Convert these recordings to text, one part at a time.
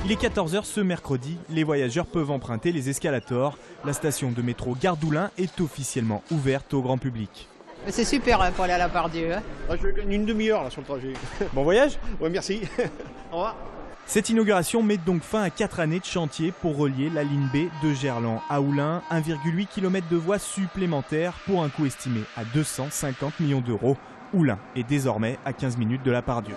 Il est 14 h ce mercredi, les voyageurs peuvent emprunter les escalators. La station de métro Gare d'Oulin est officiellement ouverte au grand public. C'est super pour aller à la Part-Dieu. Je gagne une demi-heure là sur le trajet. Bon voyage? Oui, merci. Au revoir. Cette inauguration met donc fin à 4 années de chantier pour relier la ligne B de Gerland à Oulin, 1,8 km de voies supplémentaires pour un coût estimé à 250 millions d'euros. Oulin est désormais à 15 minutes de la Part-Dieu.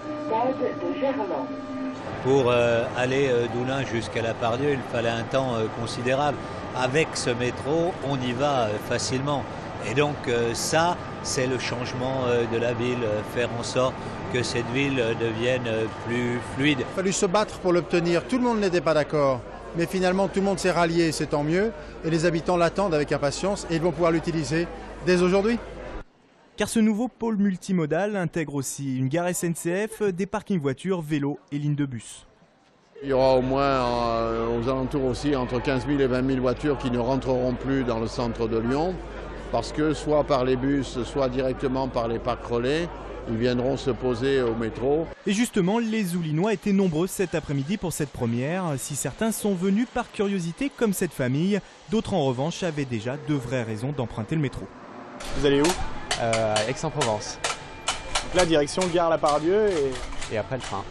Pour aller d'Oulin jusqu'à la Part-Dieu, il fallait un temps considérable. Avec ce métro, on y va facilement. Et donc ça, c'est le changement de la ville, faire en sorte que cette ville devienne plus fluide. Il a fallu se battre pour l'obtenir, tout le monde n'était pas d'accord. Mais finalement, tout le monde s'est rallié, c'est tant mieux. Et les habitants l'attendent avec impatience et ils vont pouvoir l'utiliser dès aujourd'hui. Car ce nouveau pôle multimodal intègre aussi une gare SNCF, des parkings voitures, vélos et lignes de bus. Il y aura au moins aux alentours aussi entre 15 000 et 20 000 voitures qui ne rentreront plus dans le centre de Lyon parce que soit par les bus, soit directement par les parcs relais, ils viendront se poser au métro. Et justement, les Oulinois étaient nombreux cet après-midi pour cette première. Si certains sont venus par curiosité comme cette famille, d'autres en revanche avaient déjà de vraies raisons d'emprunter le métro. Vous allez où? Aix-en-Provence. Donc là, direction Gare la Part-Dieu Et après le train.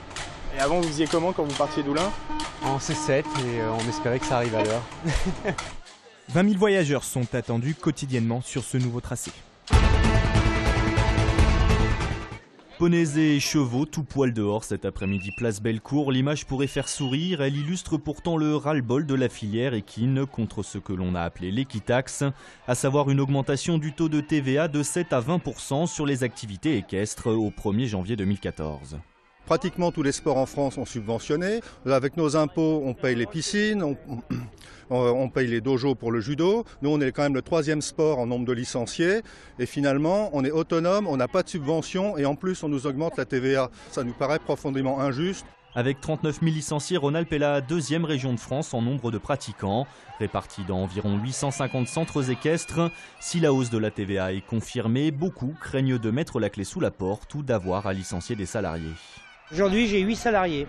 Et avant, vous faisiez comment quand vous partiez d'Oulin? En C7 et on espérait que ça arrive à l'heure. 20 000 voyageurs sont attendus quotidiennement sur ce nouveau tracé. Poneys et chevaux tout poil dehors cet après-midi place Bellecour. L'image pourrait faire sourire, elle illustre pourtant le ras-le-bol de la filière équine contre ce que l'on a appelé l'équitaxe, à savoir une augmentation du taux de TVA de 7 à 20% sur les activités équestres au 1er janvier 2014. Pratiquement tous les sports en France sont subventionnés. Avec nos impôts, on paye les piscines, on paye les dojos pour le judo. Nous, on est quand même le 3e sport en nombre de licenciés. Et finalement, on est autonome, on n'a pas de subvention et en plus, on nous augmente la TVA. Ça nous paraît profondément injuste. Avec 39 000 licenciés, Rhône-Alpes est la 2e région de France en nombre de pratiquants, répartis dans environ 850 centres équestres. Si la hausse de la TVA est confirmée, beaucoup craignent de mettre la clé sous la porte ou d'avoir à licencier des salariés. Aujourd'hui, j'ai 8 salariés.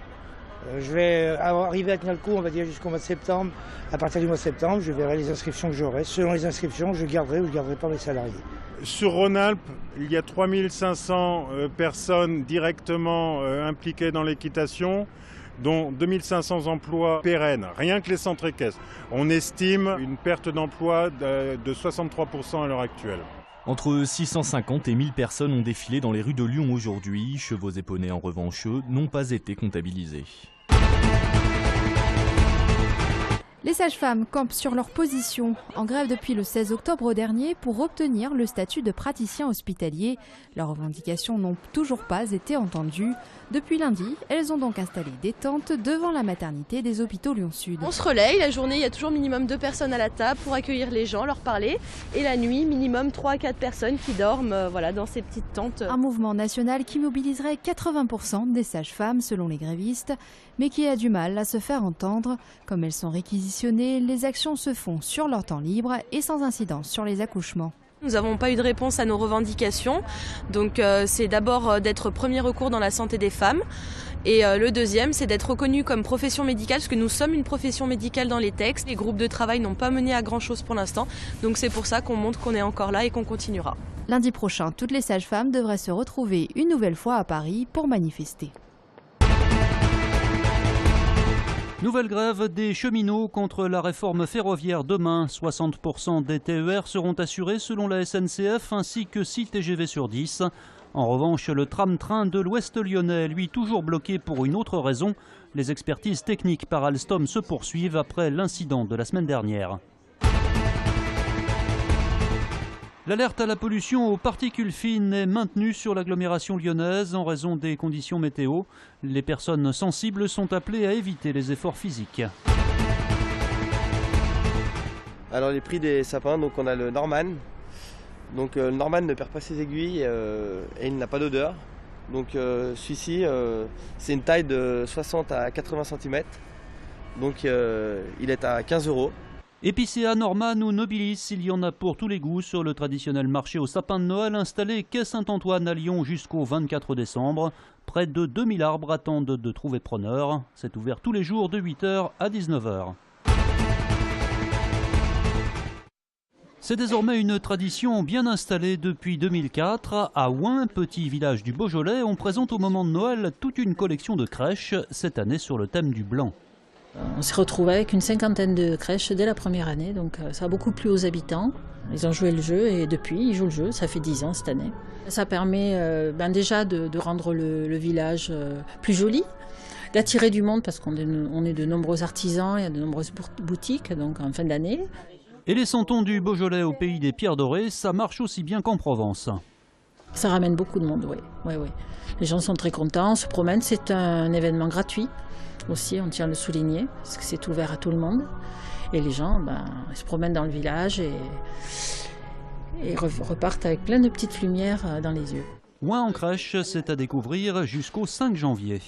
Je vais arriver à tenir le coup, on va dire, jusqu'au mois de septembre. À partir du mois de septembre, je verrai les inscriptions que j'aurai. Selon les inscriptions, je garderai ou je ne garderai pas mes salariés. Sur Rhône-Alpes, il y a 3500 personnes directement impliquées dans l'équitation, dont 2500 emplois pérennes, rien que les centres équestres. On estime une perte d'emploi de 63% à l'heure actuelle. Entre 650 et 1000 personnes ont défilé dans les rues de Lyon aujourd'hui. Chevaux et poneys, en revanche, eux, n'ont pas été comptabilisés. Les sages-femmes campent sur leur position, en grève depuis le 16 octobre dernier pour obtenir le statut de praticien hospitalier. Leurs revendications n'ont toujours pas été entendues. Depuis lundi, elles ont donc installé des tentes devant la maternité des hôpitaux Lyon-Sud. On se relaye, la journée il y a toujours minimum 2 personnes à la table pour accueillir les gens, leur parler. Et la nuit, minimum 3 à 4 personnes qui dorment dans ces petites tentes. Un mouvement national qui mobiliserait 80% des sages-femmes selon les grévistes, mais qui a du mal à se faire entendre. Comme elles sont réquisitionnées, les actions se font sur leur temps libre et sans incidence sur les accouchements. Nous n'avons pas eu de réponse à nos revendications, donc c'est d'abord d'être premier recours dans la santé des femmes et le deuxième c'est d'être reconnu comme profession médicale parce que nous sommes une profession médicale dans les textes. Les groupes de travail n'ont pas mené à grand chose pour l'instant, donc c'est pour ça qu'on montre qu'on est encore là et qu'on continuera. Lundi prochain, toutes les sages-femmes devraient se retrouver une nouvelle fois à Paris pour manifester. Nouvelle grève des cheminots contre la réforme ferroviaire demain. 60% des TER seront assurés selon la SNCF ainsi que 6 TGV sur 10. En revanche, le tram-train de l'Ouest lyonnais, lui, toujours bloqué pour une autre raison. Les expertises techniques par Alstom se poursuivent après l'incident de la semaine dernière. L'alerte à la pollution aux particules fines est maintenue sur l'agglomération lyonnaise en raison des conditions météo. Les personnes sensibles sont appelées à éviter les efforts physiques. Alors les prix des sapins, donc on a le Norman. Donc le Norman ne perd pas ses aiguilles et il n'a pas d'odeur. Donc celui-ci, c'est une taille de 60 à 80 cm. Donc il est à 15 €. Épicéa, Norman ou Nobilis, il y en a pour tous les goûts sur le traditionnel marché au sapin de Noël installé quai Saint-Antoine à Lyon jusqu'au 24 décembre. Près de 2000 arbres attendent de trouver preneur. C'est ouvert tous les jours de 8h à 19h. C'est désormais une tradition bien installée depuis 2004. À Ouin, petit village du Beaujolais, on présente au moment de Noël toute une collection de crèches, cette année sur le thème du blanc. On s'est retrouvé avec une cinquantaine de crèches dès la première année, donc ça a beaucoup plu aux habitants. Ils ont joué le jeu et depuis ils jouent le jeu, ça fait 10 ans cette année. Ça permet déjà de rendre le village plus joli, d'attirer du monde parce qu'on est de nombreux artisans, il y a de nombreuses boutiques donc en fin d'année. Et les santons du Beaujolais au pays des pierres dorées, ça marche aussi bien qu'en Provence. Ça ramène beaucoup de monde, oui. Les gens sont très contents, on se promène, c'est un événement gratuit. Aussi, on tient à le souligner, parce que c'est ouvert à tout le monde. Et les gens ils se promènent dans le village et repartent avec plein de petites lumières dans les yeux. Ouin en crèche, c'est à découvrir jusqu'au 5 janvier.